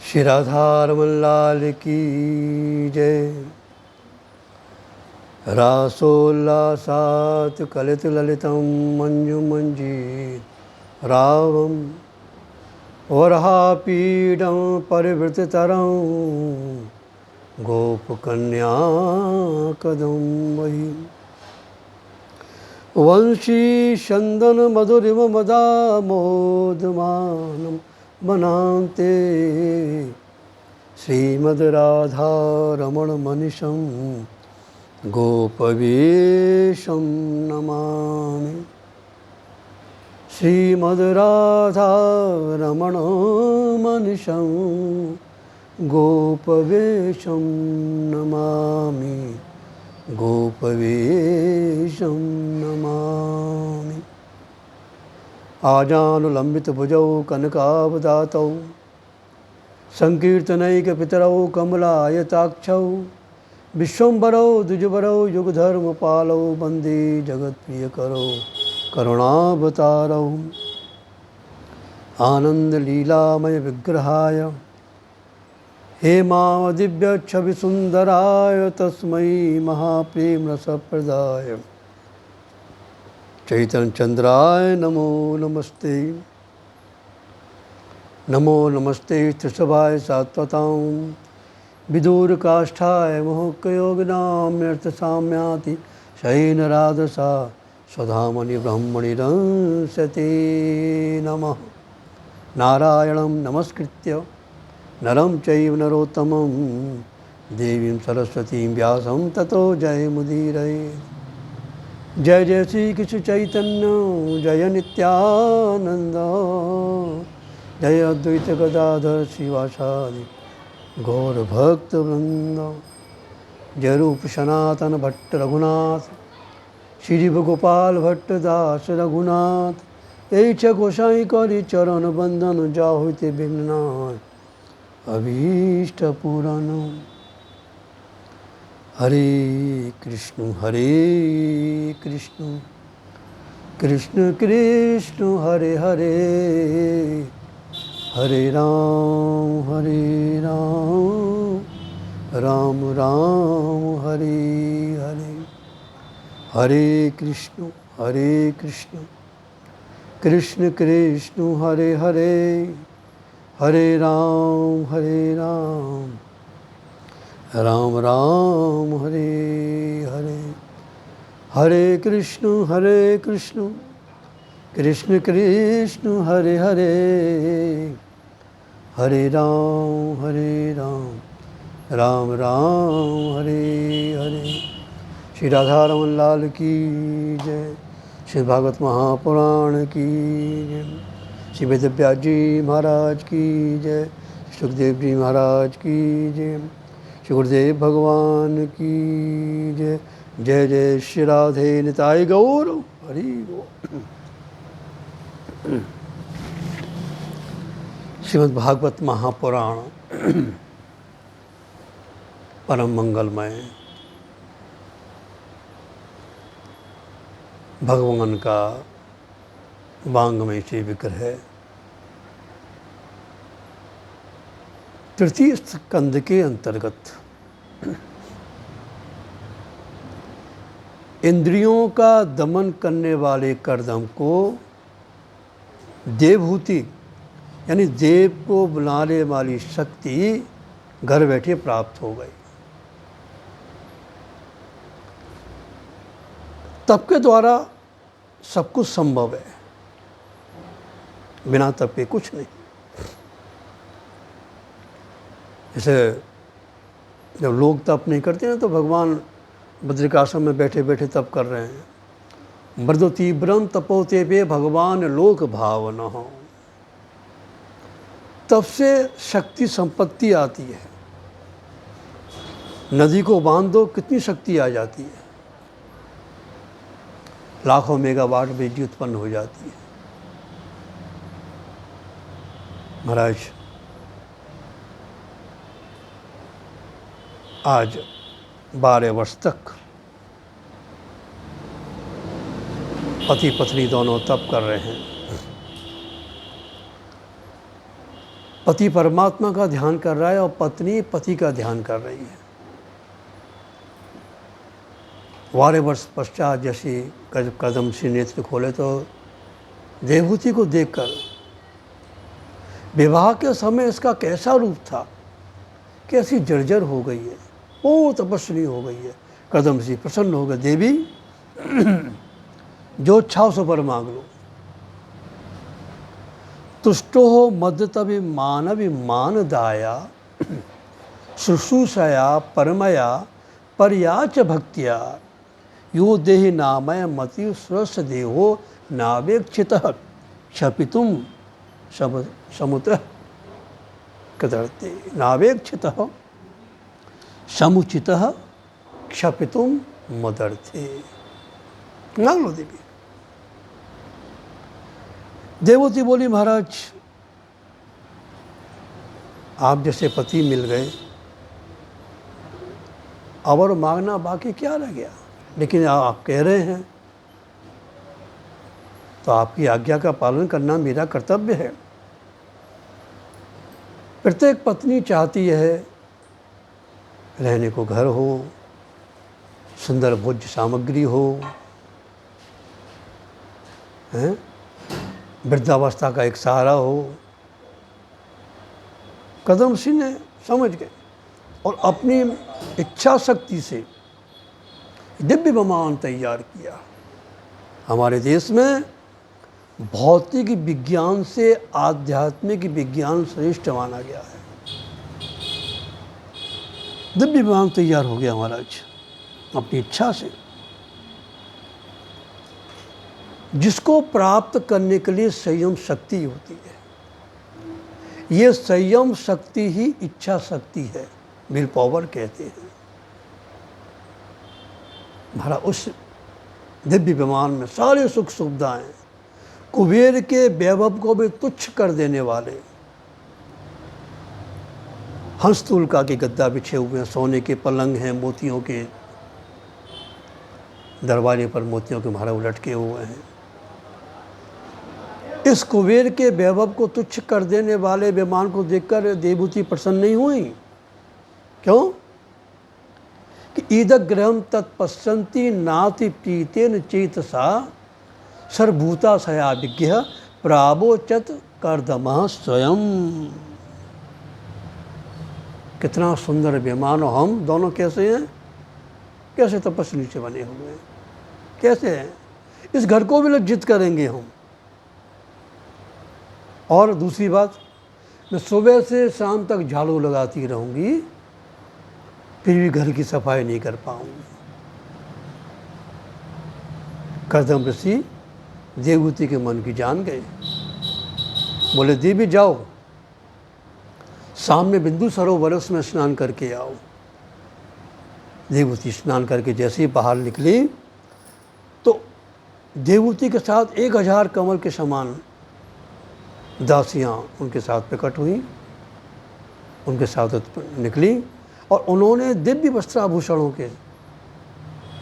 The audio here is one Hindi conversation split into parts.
श्री राधारमण लाल की जय। रासोल्लासात् कलित ललितं मंजु मंजीर रावम वरहापीडं परिवृततरं गोपकन्या कदम्बहि वंशी चंदन मधुरिम मदामोदमानं बनान्ते श्रीमद् राधा रमण मनीषं गोपवेशं नमामि। श्रीमद् राधा रमण मनीषं गोपवेशं नमामि, गोपवेशं नमामि। आजानुलंबित भुजौ कनकावदातौ संकीर्तनैकपितरौ कमलायताक्षौ विश्वम्भरौ द्विजवरौ युगधर्मपालौ वन्दे जगत्प्रियकरौ करुणावतारौ। आनन्दलीलामय विग्रहाय हेमादिव्यच्छविसुन्दराय तस्मै महाप्रेमरसप्रदाय चैतन्यचन्द्राय नमो नमस्ते। नमो नमस्ते त्रिसभाय सात्वतां विदूरकाष्ठाय मोहकयोगिनाम्यर्थसाम्याति शयनराधसा स्वधामनि ब्रह्मणि रंसते नमः। नारायणं नमस्कृत्य नरं चैव नरोत्तमं देवीं सरस्वतीं व्यासं ततो जयमुदीरये। जय जय श्री कृष्ण चैतन्य जय नित्यानंद जय अद्वैत गदाधर शिवासादि गौर भक्त वृंद। जय रूप सनातन भट्ट रघुनाथ श्री गोपाल भट्ट दास रघुनाथ एच गोसाई करि चरण बंदन जा होते विघ्नाश अभीष्ट पूरण। हरे कृष्ण कृष्ण कृष्ण हरे हरे हरे राम राम राम हरे हरे। हरे कृष्ण कृष्ण कृष्ण हरे हरे हरे राम राम राम हरे हरे। हरे कृष्ण कृष्ण कृष्ण हरे हरे हरे राम राम राम हरे हरे। श्री राधारमण लाल की जय। श्री भागवत महापुराण की जय। श्री वेदव्यास जी महाराज की जय। सुखदेव जी महाराज की जय। श्री गुरुदेव भगवान की जय। जय जय श्री राधे निताय गौर हरि बोल। श्रीमद् भागवत महापुराण परम मंगलमय भगवान का वांगमय से विग्रह तृतीय स्कंद के अंतर्गत इंद्रियों का दमन करने वाले कर्दम को देवहूति यानी देव को बुलाने वाली शक्ति घर बैठे प्राप्त हो गई। तप के द्वारा सब कुछ संभव है, बिना तप के कुछ नहीं। जैसे जब लोग तप नहीं करते हैं तो भगवान बद्रिकाश्रम में बैठे बैठे तप कर रहे हैं। मृदु तीव्रम तपोते पे भगवान लोक भावन हो। तब से शक्ति संपत्ति आती है। नदी को बांध दो कितनी शक्ति आ जाती है, लाखों मेगावाट बिजली उत्पन्न हो जाती है। महाराज आज 12 वर्ष तक पति पत्नी दोनों तप कर रहे हैं। पति परमात्मा का ध्यान कर रहा है और पत्नी पति का ध्यान कर रही है। वारे वर्ष पश्चात जैसे कदम से नेत्र खोले तो देवहूति को देखकर विवाह के समय इसका कैसा रूप था, कैसी जर्जर हो गई है, वो तपस्वी हो गई है। कदम से प्रसन्न हो गए, देवी जो इच्छा सो पर मांग लो। तुष्टो हो मद्यतवि मानवि मानदाया शुश्रूषया परमया पर्याच भक्तिया यो देहि नामय मति स्वस्थ देहो नावेक्षितः क्षपितुम समुद्र कदरते नावेक्षितः समुचितः क्षपितुम मदर्थे। मांग लो देवी। देवती बोली, महाराज आप जैसे पति मिल गए, अब और मांगना बाकी क्या रह गया, लेकिन आप कह रहे हैं तो आपकी आज्ञा का पालन करना मेरा कर्तव्य है। प्रत्येक पत्नी चाहती है रहने को घर हो, सुंदर भोज्य सामग्री हो, हैं, वृद्धावस्था का एक सहारा हो। कदम सिंह ने समझ गए और अपनी इच्छा शक्ति से दिव्य विमान तैयार किया। हमारे देश में भौतिक विज्ञान से आध्यात्मिक विज्ञान श्रेष्ठ माना गया है। दिव्य विमान तैयार हो गया महाराज अपनी इच्छा से। जिसको प्राप्त करने के लिए संयम शक्ति होती है, ये संयम शक्ति ही इच्छा शक्ति है, विल पावर कहते हैं। महाराज उस दिव्य विमान में सारे सुख सुविधाएं, कुबेर के वैभव को भी तुच्छ कर देने वाले, हंसतुलका के गद्दा बिछे हुए हैं, सोने के पलंग हैं, मोतियों के दरवाजे पर मोतियों के महाराज लटके हुए हैं। इस कुबेर के वैभव को तुच्छ कर देने वाले विमान को देखकर देवहूति प्रसन्न नहीं हुई। क्यों? कि ईदग्रहम तत्पश्यन्ति नाति प्रीतेन चेतसा सर्वभूता सया विज्ञ प्रावोचत कर्दमः स्वयं। कितना सुंदर विमान, और हम दोनों कैसे हैं, कैसे तपस्वी से बने हुए हैं, कैसे हैं। इस घर को भी लज्जित करेंगे हम। और दूसरी बात, मैं सुबह से शाम तक झाड़ू लगाती रहूँगी, फिर भी घर की सफाई नहीं कर पाऊँगी। कर्दम ऋषि देवहूति के मन की जान गए। बोले, देवी जाओ, सामने बिंदु सरोवर में स्नान करके आओ। देवहूति स्नान करके जैसे ही बाहर निकली तो देवहूति के साथ 1000 कमल के समान दासियाँ उनके साथ प्रकट हुई, उनके साथ निकली और उन्होंने दिव्य वस्त्राभूषणों के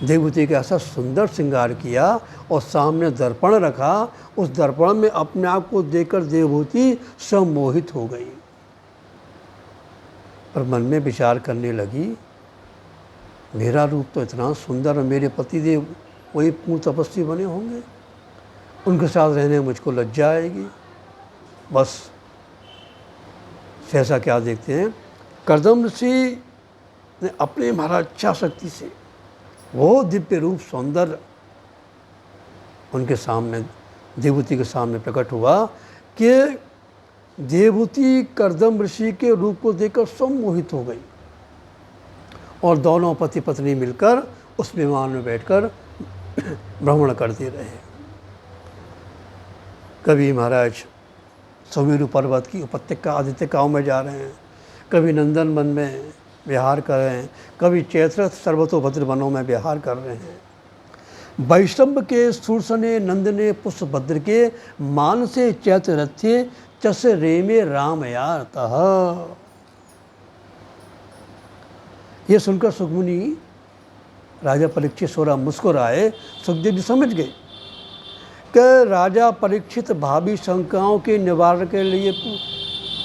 देवहूति का ऐसा सुंदर श्रृंगार किया और सामने दर्पण रखा। उस दर्पण में अपने आप को देखकर देवहूति सम्मोहित हो गई, पर मन में विचार करने लगी, मेरा रूप तो इतना सुंदर और मेरे पतिदेव वही पूर्ण तपस्वी बने होंगे, उनके साथ रहने में मुझको लज्जा आएगी। बस ऐसा क्या देखते हैं, कर्दम ऋषि ने अपने महाराज इच्छा शक्ति से वो दिव्य रूप सौंदर्य उनके सामने, देवहूति के सामने प्रकट हुआ कि देवहूति कर्दम ऋषि के रूप को देखकर सम्मोहित हो गई और दोनों पति पत्नी मिलकर उस विमान में बैठकर भ्रमण करते रहे। कभी महाराज सुमेरु पर्वत की उपत्यका आदित्यकाओं में जा रहे हैं, कभी नंदन वन में विहार कर रहे हैं, कभी चैत्र सर्वतोभद्र वनों में विहार कर रहे हैं। वैष्णव के सुरसने नंदने पुष्पभद्र के मानसे चैत्र रथे चस रेमे राम यारतः। ये सुनकर सुखमुनि राजा परीक्षित सोरा मुस्कुराए। सुखदेव जी समझ गए कि राजा परीक्षित भावी शंकाओं के निवारण के लिए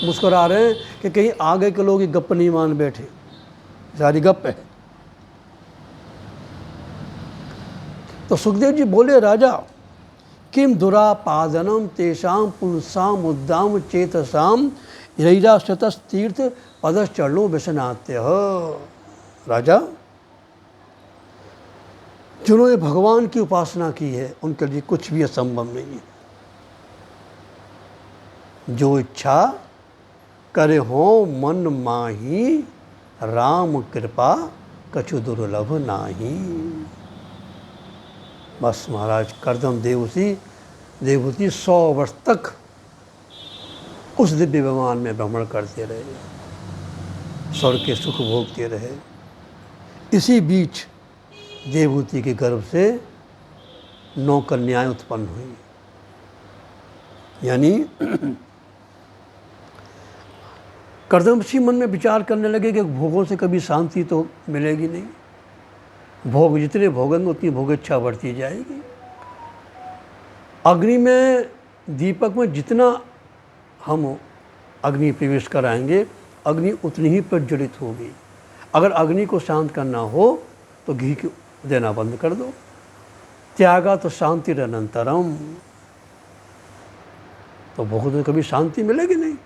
मुस्कुरा रहे हैं कि कहीं आगे के लोग ये गप नहीं मान बैठे, सारी गप है। तो सुखदेव जी बोले, राजा किम दुरापादनम तेषाम पुंसाम उद्दाम चेतसाम रैराशतस्तीर्थ पदश्चरणो व्यसनात्य। राजा, जिन्होंने भगवान की उपासना की है उनके लिए कुछ भी असंभव नहीं है। जो इच्छा करे हो मन माही, राम कृपा कछु दुर्लभ नाही। बस महाराज करदम देवहूति 100 वर्ष तक उस दिव्य विमान में भ्रमण करते रहे, स्वर्ग के सुख भोगते रहे। इसी बीच देवहूति के गर्भ से 9 कन्याएं उत्पन्न हुई। यानी करदम ऋषि मन में विचार करने लगे कि भोगों से कभी शांति तो मिलेगी नहीं, भोग जितने भोगेंगे उतनी भोगेच्छा बढ़ती जाएगी। अग्नि में, दीपक में जितना हम अग्नि प्रवेश कराएंगे अग्नि उतनी ही प्रज्वलित होगी। अगर अग्नि को शांत करना हो तो घी देना बंद कर दो। त्यागा तो शांति अनंतरम, तो भोग में कभी शांति मिलेगी नहीं।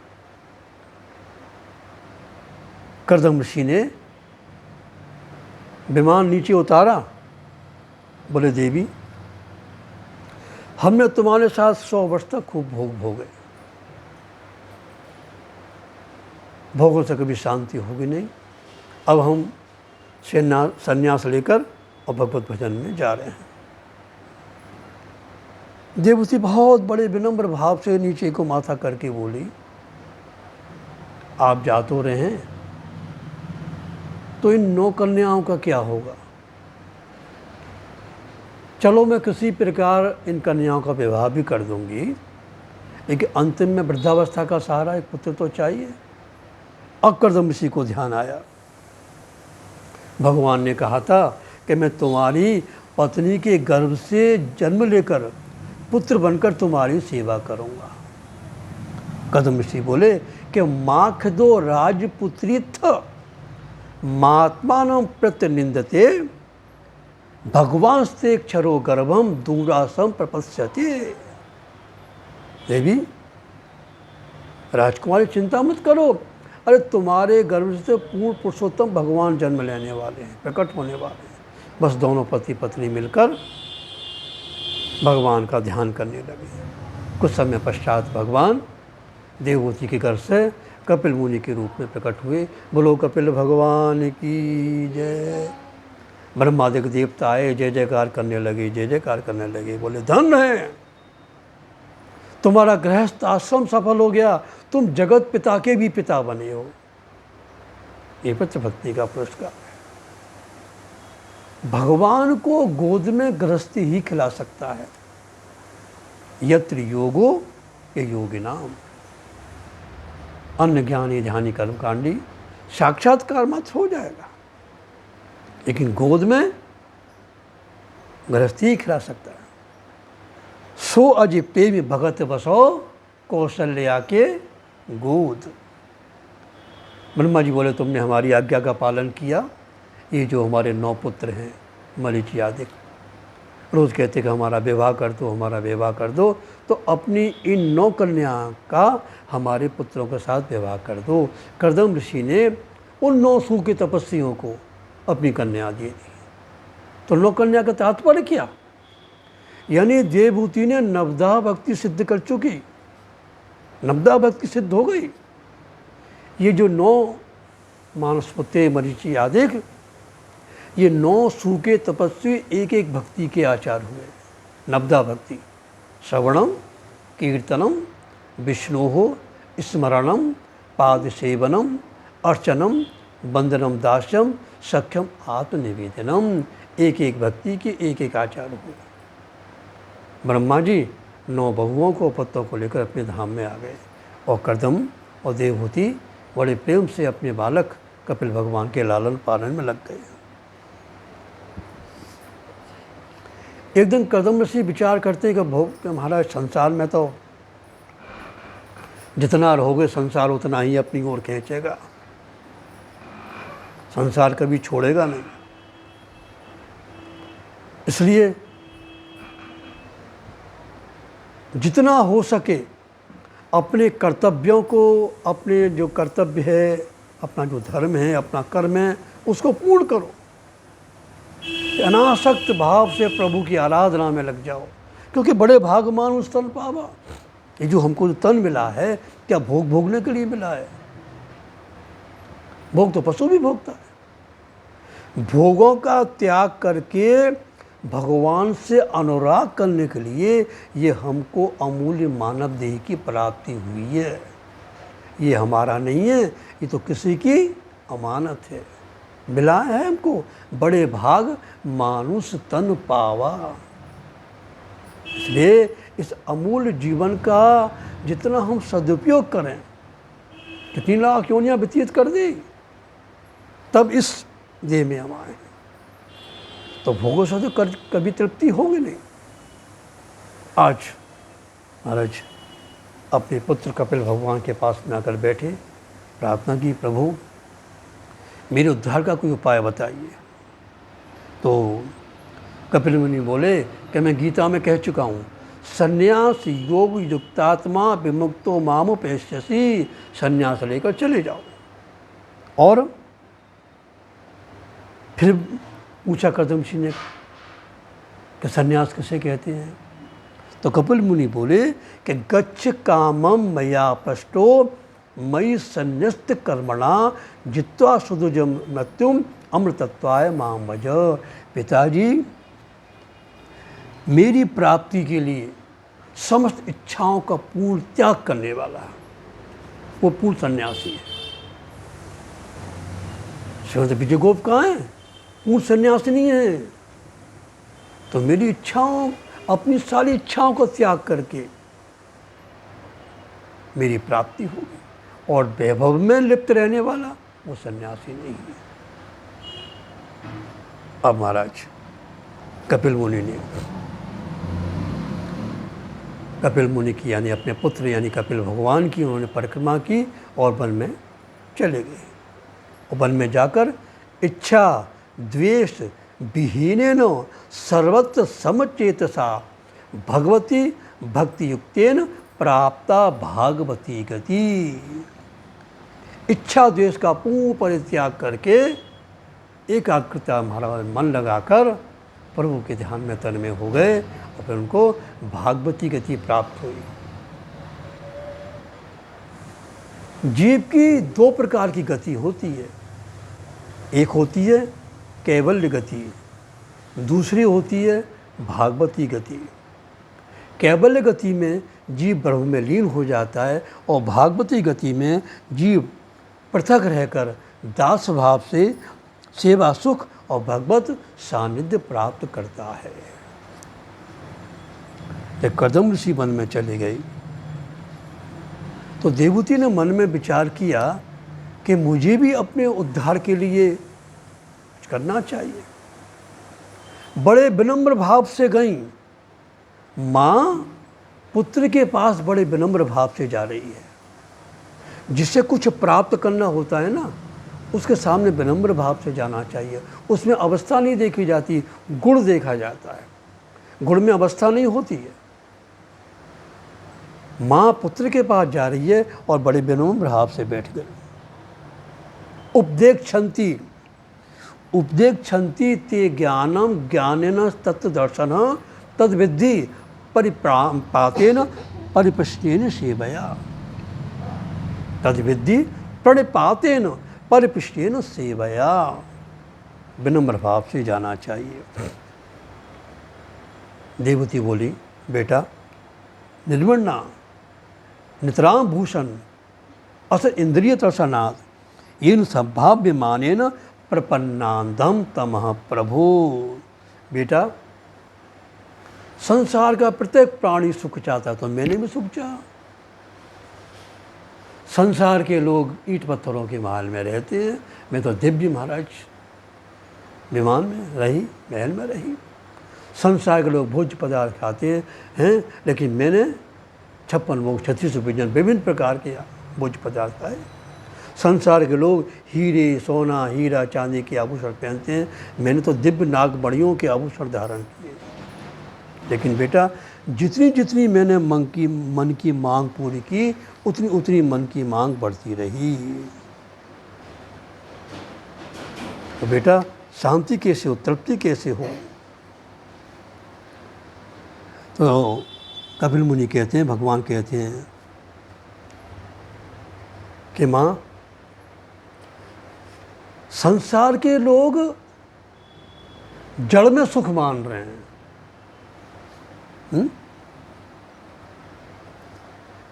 करदम ऋषि ने विमान नीचे उतारा, बोले देवी हमने तुम्हारे साथ 100 वर्ष तक खूब भोग भोगे, भोगों से कभी शांति होगी नहीं। अब हम संन्यास लेकर और भगवत भजन में जा रहे हैं। देवहूति बहुत बड़े विनम्र भाव से नीचे को माथा करके बोली, आप जा तो रहे हैं तो इन 9 कन्याओं का क्या होगा? चलो मैं किसी प्रकार इन कन्याओं का विवाह भी कर दूंगी, लेकिन अंतिम में वृद्धावस्था का सहारा एक पुत्र तो चाहिए। अब करदम ऋषि को ध्यान आया, भगवान ने कहा था कि मैं तुम्हारी पत्नी के गर्भ से जन्म लेकर पुत्र बनकर तुम्हारी सेवा करूंगा। करदम ऋषि बोले कि माख दो राजपुत्री थ महात्मानं प्रत्यनिंदते भगवान से क्षरो गर्भम दूरासम प्रपश्यते। देवी राजकुमारी चिंता मत करो, अरे तुम्हारे गर्भ से पूर्ण पुरुषोत्तम भगवान जन्म लेने वाले हैं, प्रकट होने वाले हैं। बस दोनों पति पत्नी मिलकर भगवान का ध्यान करने लगे। कुछ समय पश्चात भगवान देवहूति के घर से कपिल मुनि के रूप में प्रकट हुए। बोलो कपिल भगवान की जय। ब्रह्मादिक देवता आए, जय जयकार करने लगे, जय जयकार करने लगे। बोले धन्य है, तुम्हारा गृहस्थ आश्रम सफल हो गया, तुम जगत पिता के भी पिता बने हो। ये पत्र भक्ति का पुरस्कार है। भगवान को गोद में गृहस्थी ही खिला सकता है। यत्र योगो ये योगिनाम, अन्य ज्ञानी ध्यानी कर्मकांडी साक्षात्कार मत हो जाएगा, लेकिन गोद में गृहस्थी ही खिला सकता है। सो अज प्रेम भगत बसो कौशल्या के गोद। ब्रह्मा जी बोले तुमने हमारी आज्ञा का पालन किया। ये जो हमारे 9 पुत्र हैं मरीचि आदि, रोज़ कहते कि हमारा विवाह कर दो, हमारा विवाह कर दो, तो अपनी इन 9 कन्या का हमारे पुत्रों के साथ विवाह कर दो। करदम ऋषि ने उन 9 सूखे तपस्वियों को अपनी कन्या दे दी। तो 9 कन्या का तात्पर्य क्या? यानी देवहूति ने नवदा भक्ति सिद्ध कर चुकी, नवदा भक्ति सिद्ध हो गई। ये जो 9 मानसपुत्र मरीचि आदि, ये 9 सूखे तपस्वी एक एक भक्ति के आचार्य हुए। नवदा भक्ति श्रवणम कीर्तनम विष्णोः स्मरणम पादसेवनम अर्चनम वंदनम दास्यम सख्यम आत्मनिवेदनम। एक एक भक्ति के एक एक आचार्य हुए। ब्रह्मा जी 9 बहुओं को पत्तों को लेकर अपने धाम में आ गए और करदम और देवहूति बड़े प्रेम से अपने बालक कपिल भगवान के लालन पालन में लग गए। एक दिन करदम ऋषि विचार करते हैं कि महाराज संसार में तो जितना रहोगे संसार उतना ही अपनी ओर खींचेगा, संसार कभी छोड़ेगा नहीं। इसलिए जितना हो सके अपने कर्तव्यों को, अपने जो कर्तव्य है, अपना जो धर्म है, अपना कर्म है, उसको पूर्ण करो। अनासक्त भाव से प्रभु की आराधना में लग जाओ, क्योंकि बड़े भाग मानुष तन पावा। ये जो हमको जो तन मिला है, क्या भोग भोगने के लिए मिला है? भोग तो पशु भी भोगता है। भोगों का त्याग करके भगवान से अनुराग करने के लिए ये हमको अमूल्य मानव देह की प्राप्ति हुई है। ये हमारा नहीं है, ये तो किसी की अमानत है। मिला है हमको, बड़े भाग मानुष तन पावा। इसलिए इस अमूल्य जीवन का जितना हम सदुपयोग करें, कितनी लाख योनियाँ व्यतीत कर दी, तब इस देह में हम आए, तो भोगों से तो कभी तृप्ति होगी नहीं। आज महाराज अपने पुत्र कपिल भगवान के पास में आकर बैठे, प्रार्थना की, प्रभु मेरे उद्धार का कोई उपाय बताइए। तो कपिल मुनि बोले कि मैं गीता में कह चुका हूँ, संन्यास योग युक्तात्मा विमुक्तो माम पेश्यसी, संन्यास लेकर चले जाओ। और फिर पूछा कर्दम ऋषि ने कि संन्यास किसे कहते हैं? तो कपिल मुनि बोले कि गच्छ कामम मया पष्टो मयि संन्यस्त कर्मणा जित्वा सुदुजम मृत्युम अमृतत्वाय माम भज। पिताजी, मेरी प्राप्ति के लिए समस्त इच्छाओं का पूर्ण त्याग करने वाला है, वो पूर्ण सन्यासी है। श्रीमद विजय गोप कहाँ है? पूर्ण सन्यासी नहीं है। तो मेरी इच्छाओं, अपनी सारी इच्छाओं को त्याग करके मेरी प्राप्ति होगी, और वैभव में लिप्त रहने वाला वो सन्यासी नहीं है। अब महाराज कपिल मुनि की यानी अपने पुत्र यानी कपिल भगवान की उन्होंने परिक्रमा की और वन में चले गए। और वन में जाकर इच्छा द्वेष विहीनेन सर्वत्र समचेतसा भगवती भक्ति युक्तेन प्राप्ता भागवती गति। इच्छा द्वेष का पूर्ण परित्याग करके एकाग्रता महाराज मन लगाकर प्रभु के ध्यान में तन में हो गए, और फिर उनको भागवती गति प्राप्त हुई। जीव की दो प्रकार की गति होती है, एक होती है कैवल्य गति, दूसरी होती है भागवती गति। कैवल्य गति में जीव ब्रह्म में लीन हो जाता है, और भागवती गति में जीव पृथक रहकर दास भाव से सेवा सुख और भगवत सानिध्य प्राप्त करता है। जब कर्दम ऋषि वन में चली गई तो देवहूति ने मन में विचार किया कि मुझे भी अपने उद्धार के लिए कुछ करना चाहिए। बड़े विनम्र भाव से गई। माँ पुत्र के पास बड़े विनम्र भाव से जा रही है। जिससे कुछ प्राप्त करना होता है ना, उसके सामने विनम्र भाव से जाना चाहिए। उसमें अवस्था नहीं देखी जाती, गुण देखा जाता है। गुण में अवस्था नहीं होती है। माँ पुत्र के पास जा रही है और बड़े विनम्र भाव से बैठ गई। उपदेक्षन्ति ते ज्ञानम ज्ञानेन तत्दर्शन तद विद्धि परिपातेन परिप्रश्नेन सेवया। तद विद्धि प्रणिपातेन परिप्रश्नेन सेवया। विनम्र भाव से जाना चाहिए। देवहूति बोली, बेटा निर्मणा नितराम भूषण अस इंद्रिय तर्शनात् येन संभाव्य मानेन प्रपन्नांदम तमः प्रभु। बेटा संसार का प्रत्येक प्राणी सुख चाहता, तो मैंने भी सुख चाहा। संसार के लोग ईंट पत्थरों के महल में रहते हैं, मैं तो दिव्य महाराज विमान में रही, महल में रही। संसार के लोग भोज्य पदार्थ खाते हैं, लेकिन मैंने 56 भोग 36 व्यंजन विभिन्न प्रकार के भोज्य पदार्थ आए। संसार के लोग हीरे सोना हीरा चांदी के आभूषण पहनते हैं, मैंने तो दिव्य नागमणियों के आभूषण धारण किए। लेकिन बेटा जितनी जितनी मैंने मन की मांग पूरी की, उतनी उतनी मन की मांग बढ़ती रही। तो बेटा शांति कैसे हो, तृप्ति कैसे हो? तो कपिल मुनि कहते हैं, भगवान कहते हैं कि माँ, संसार के लोग जड़ में सुख मान रहे हैं।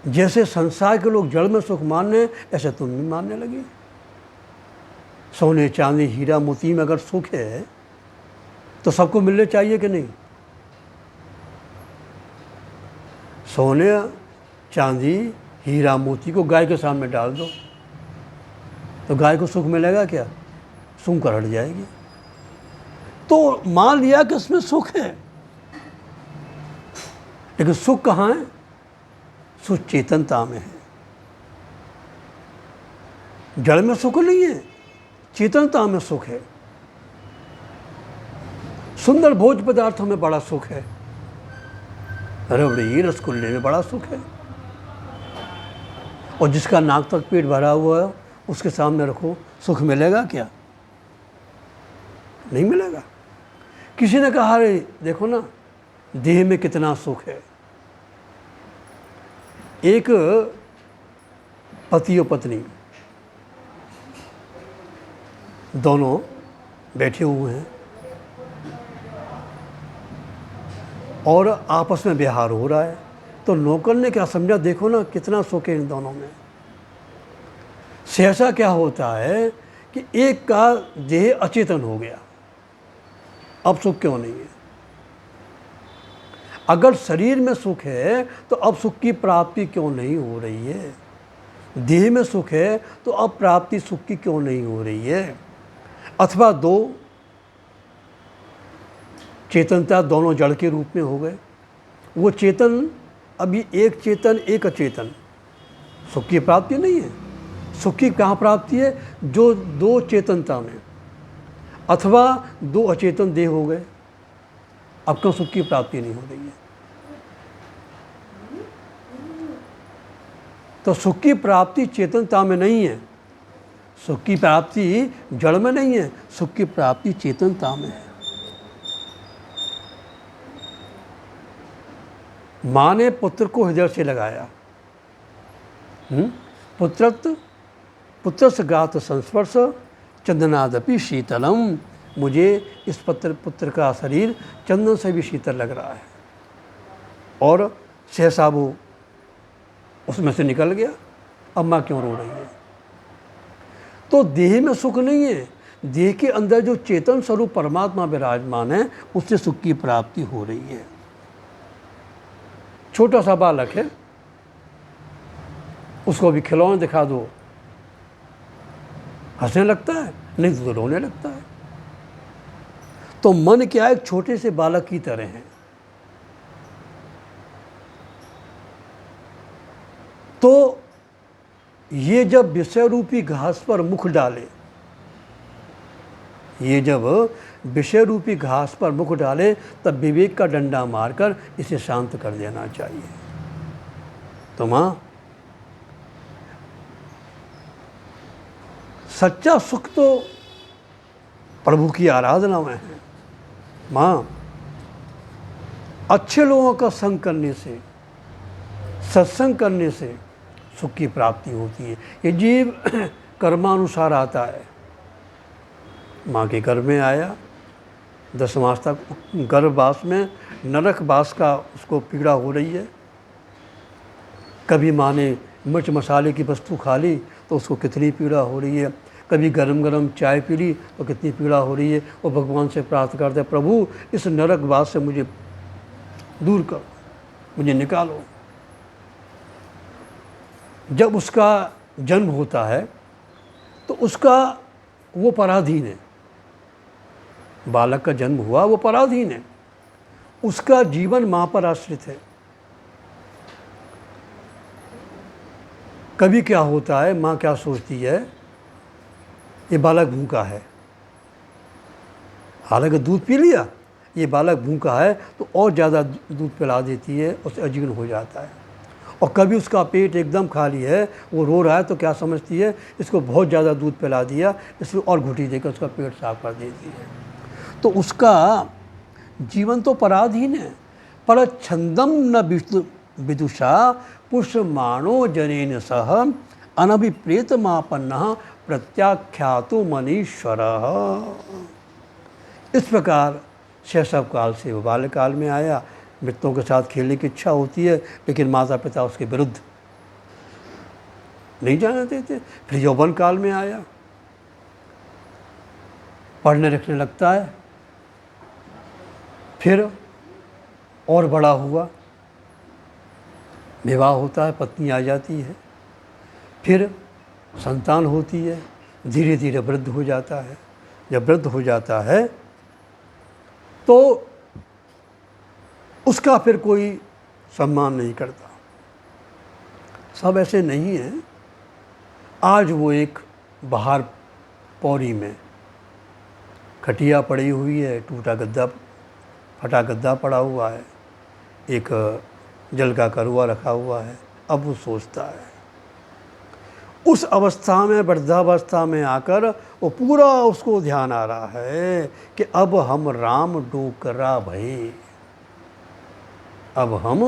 जैसे संसार के लोग जड़ में सुख मान रहे हैं, ऐसे तुम भी मानने लगी। सोने चांदी हीरा मोती में अगर सुख है तो सबको मिलने चाहिए कि नहीं? सोने चांदी हीरा मोती को गाय के सामने डाल दो तो गाय को सुख मिलेगा क्या? सूंघ कर हट जाएगी। तो मान लिया कि इसमें सुख है, लेकिन सुख कहाँ है? सुख चेतनता में है। जड़ में सुख नहीं है, चेतनता में सुख है। सुंदर भोज पदार्थों में बड़ा सुख है, रबड़ी रसगुल्ले में बड़ा सुख है। और जिसका नाक तक पेट भरा हुआ है उसके सामने रखो, सुख मिलेगा क्या? नहीं मिलेगा। किसी ने कहा, अरे देखो ना देह में कितना सुख है। एक पति और पत्नी दोनों बैठे हुए हैं और आपस में व्यवहार हो रहा है। तो नौकर ने क्या समझा, देखो ना कितना सुख है इन दोनों में। सहसा क्या होता है कि एक का देह अचेतन हो गया, अब सुख क्यों नहीं है? अगर शरीर में सुख है तो अब सुख की प्राप्ति क्यों नहीं हो रही है? देह में सुख है तो अब प्राप्ति सुख की क्यों नहीं हो रही है? अथवा दो चेतनता दोनों जड़ के रूप में हो गए। वो चेतन अभी एक चेतन एक अचेतन, सुख की प्राप्ति नहीं है। सुख की कहाँ प्राप्ति है? जो दो चेतनता में, अथवा दो अचेतन देह हो गए, अब क्यों सुख की प्राप्ति नहीं हो रही है? तो सुख की प्राप्ति चेतनता में नहीं है, सुख की प्राप्ति जड़ में नहीं है, सुख की प्राप्ति चेतनता में है। माँ ने पुत्र को हृदय से लगाया, पुत्र से गात संस्पर्श चंदनादपि शीतलम। मुझे इस पुत्र का शरीर चंदन से भी शीतल लग रहा है। और सहसा वो उसमें से निकल गया। अम्मा क्यों रो रही है? तो देह में सुख नहीं है, देह के अंदर जो चेतन स्वरूप परमात्मा विराजमान है उससे सुख की प्राप्ति हो रही है। छोटा सा बालक है, उसको भी खिलौने दिखा दो, हंसने लगता है, नहीं तो रोने लगता है। तो मन क्या एक छोटे से बालक की तरह है। तो ये जब विषय रूपी घास पर मुख डाले, ये जब विषय रूपी घास पर मुख डाले, तब विवेक का डंडा मारकर इसे शांत कर देना चाहिए। तो माँ, सच्चा सुख तो प्रभु की आराधना में है। माँ, अच्छे लोगों का संग करने से, सत्संग करने से सुख की प्राप्ति होती है। ये जीव कर्मानुसार आता है। माँ के गर्भ में आया, 10 मास तक गर्भवास में नरकवास का उसको पीड़ा हो रही है। कभी माँ ने मिर्च मसाले की वस्तु खा ली तो उसको कितनी पीड़ा हो रही है, कभी गरम गरम चाय पी ली तो कितनी पीड़ा हो रही है। वो भगवान से प्रार्थना करते हैं, प्रभु इस नरकवास से मुझे दूर करो, मुझे निकालो। जब उसका जन्म होता है तो उसका वो पराधीन है, बालक का जन्म हुआ वो पराधीन है, उसका जीवन माँ पर आश्रित है। कभी क्या होता है, माँ क्या सोचती है, ये बालक भूखा है, हालांकि दूध पी लिया, ये बालक भूखा है तो और ज़्यादा दूध पिला देती है, उसे अजीर्ण हो जाता है। और कभी उसका पेट एकदम खाली है, वो रो रहा है तो क्या समझती है, इसको बहुत ज़्यादा दूध पिला दिया, इसलिए और घुटी देकर उसका पेट साफ कर देती है। तो उसका जीवन तो पराधीन है। पर छंदम न विदुषा पुष्यमाणो जनेन सह अनभिप्रेतमापन्न प्रत्याख्यातो मनीश्वर। इस प्रकार शैशव काल से वो बाल्यकाल में आया, मित्रों के साथ खेलने की इच्छा होती है, लेकिन माता पिता उसके विरुद्ध नहीं जाने देते। फिर यौवन काल में आया, पढ़ने लिखने लगता है, फिर और बड़ा हुआ, विवाह होता है, पत्नी आ जाती है, फिर संतान होती है, धीरे धीरे वृद्ध हो जाता है। जब वृद्ध हो जाता है तो उसका फिर कोई सम्मान नहीं करता। सब ऐसे नहीं है। आज वो एक बाहर पौड़ी में खटिया पड़ी हुई है, टूटा गद्दा, फटा गद्दा पड़ा हुआ है, एक जल का करुआ रखा हुआ है। अब वो सोचता है, उस अवस्था में, वृद्धावस्था में आकर वो पूरा उसको ध्यान आ रहा है कि अब हम राम डोकरा भये, अब हम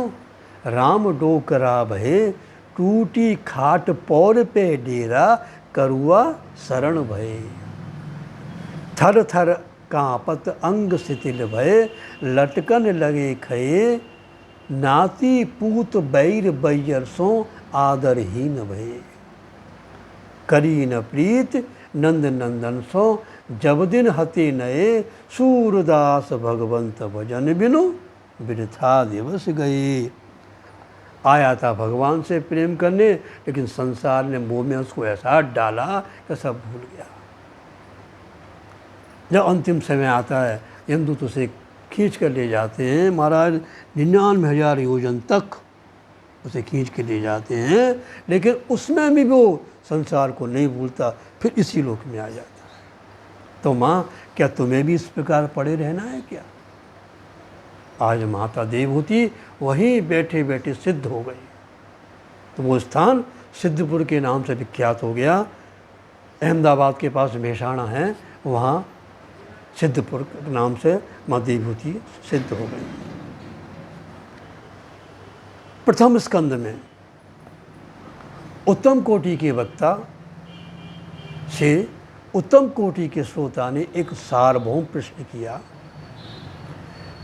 राम डोकरा भये, टूटी खाट पौर पे डेरा, करुआ शरण भये, थर थर कांपत अंग शिथिल भय, लटकन लगे खये, नाती पूत बैर बैयर सो आदरहीन भये, करी न प्रीत नंद नंदन सो, जब दिन हते नए, सूरदास भगवंत भजन बिनु बिरथा दिवस गए। आया था भगवान से प्रेम करने, लेकिन संसार ने मुँह में उसको ऐसा डाला कि सब भूल गया। जब अंतिम समय आता है, यमदूत उसे खींच कर ले जाते हैं, महाराज 99,000 योजन तक उसे खींच के ले जाते हैं, लेकिन उसमें भी वो संसार को नहीं भूलता, फिर इसी लोक में आ जाता है। तो माँ, क्या तुम्हें भी इस प्रकार पड़े रहना है क्या? आज माता देवहूति वहीं बैठे बैठे सिद्ध हो गई, तो वो स्थान सिद्धपुर के नाम से विख्यात हो गया। अहमदाबाद के पास मेहसाणा है, वहाँ सिद्धपुर के नाम से माँ देवहूति सिद्ध हो गई। प्रथम स्कंद में उत्तम कोटि के वक्ता से उत्तम कोटि के श्रोता ने एक सार्वभौम प्रश्न किया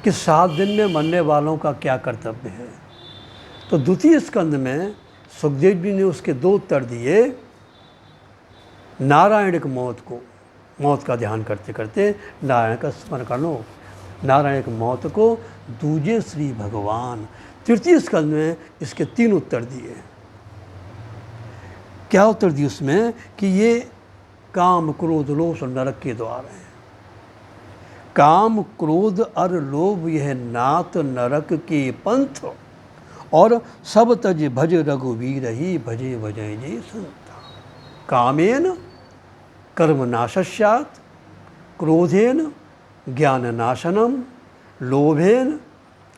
कि 7 दिन में मरने वालों का क्या कर्तव्य है। तो द्वितीय स्कंद में सुखदेव जी ने उसके 2 उत्तर दिए। नारायण की मौत का ध्यान करते करते नारायण का स्मरण करो, नारायण की मौत को दूजे श्री भगवान। तृतीय स्कंद में इसके 3 उत्तर दिए। क्या उत्तर दिए उसमें कि ये काम क्रोध लोभ नरक के द्वार हैं। काम क्रोध अर लोभ यह नाथ नरक के पंथ, और सब तज भज रघुवीर ही, भजे भजय जय संता। कामेन कर्म नाशस्यात्, क्रोधेन ज्ञान नाशनम, लोभेन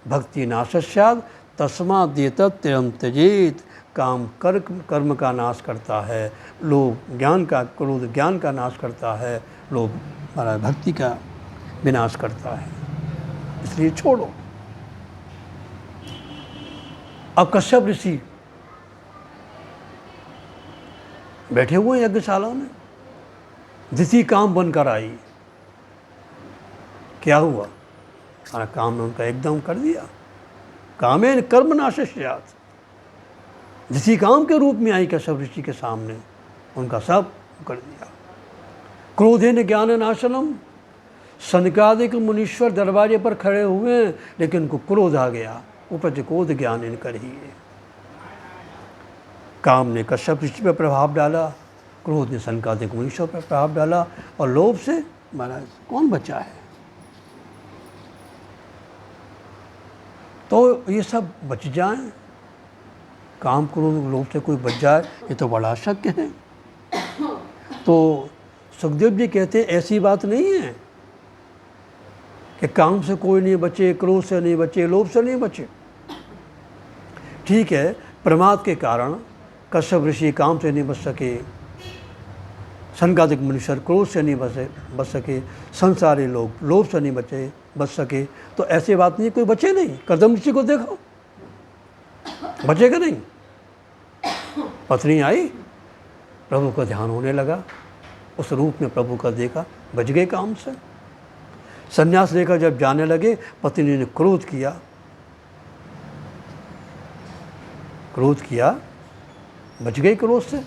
भक्ति नाशस्यात्, तस्मादेतत् त्रयं त्यजेत। काम कर्म का नाश करता है, लोभ ज्ञान का, क्रोध ज्ञान का नाश करता है, लोभ हमारा भक्ति का विनाश करता है, इसलिए छोड़ो। अब कश्यप ऋषि बैठे हुए यज्ञशाला में, दिति काम बनकर आई। क्या हुआ? हमारा काम उनका एकदम कर दिया। कामेन कर्म नाशस्यात्, जिसी काम के रूप में आई कश्यप ऋषि के सामने, उनका सब कर दिया। क्रोधेन ज्ञान नाशनम, सनकादिक मुनीश्वर दरवाजे पर खड़े हुए, लेकिन उनको क्रोध आ गया। उपज क्रोध ज्ञान इनकर ही है। काम ने कश्यप ऋषि पर प्रभाव डाला, क्रोध ने सनकादिक मुनीश्वर पर प्रभाव डाला, और लोभ से महाराज कौन बचा है? तो ये सब बच जाएं। काम क्रोध लोभ से कोई बच जाए, ये तो बड़ा शक्य है। तो सुखदेव जी कहते हैं ऐसी बात नहीं है कि काम से कोई नहीं बचे, क्रोध से नहीं बचे, लोभ से नहीं बचे। ठीक है, प्रमाद के कारण कश्यप ऋषि काम से नहीं बच सके, सनकादिक मनुष्य क्रोध से नहीं बच सके, संसारी लोग लोभ से नहीं बच सके, तो ऐसी बात नहीं, कोई बचे नहीं। कर्दम ऋषि को देखो, बचेगा नहीं। पत्नी आई, प्रभु का ध्यान होने लगा, उस रूप में प्रभु का देखा, बच गए काम से। संन्यास लेकर जब जाने लगे, पत्नी ने क्रोध किया, बच गए क्रोध से।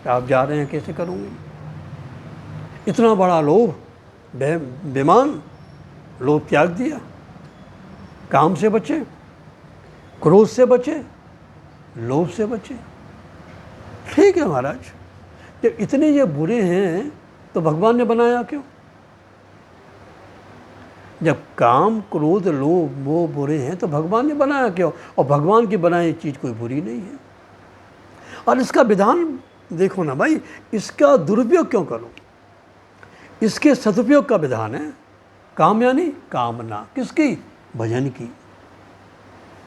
आप जा रहे हैं, कैसे करूँगी? इतना बड़ा लोभ, बेमान लोभ त्याग दिया, काम से बचे, क्रोध से बचे, लोभ से बचे। ठीक है महाराज, जब इतने ये बुरे हैं तो भगवान ने बनाया क्यों? जब काम क्रोध लोभ वो बुरे हैं तो भगवान ने बनाया क्यों? और भगवान की बनाई चीज़ कोई बुरी नहीं है। और इसका विधान देखो ना भाई, इसका दुरुपयोग क्यों करो? इसके सदुपयोग का विधान है। काम यानी कामना, किसकी? भजन की।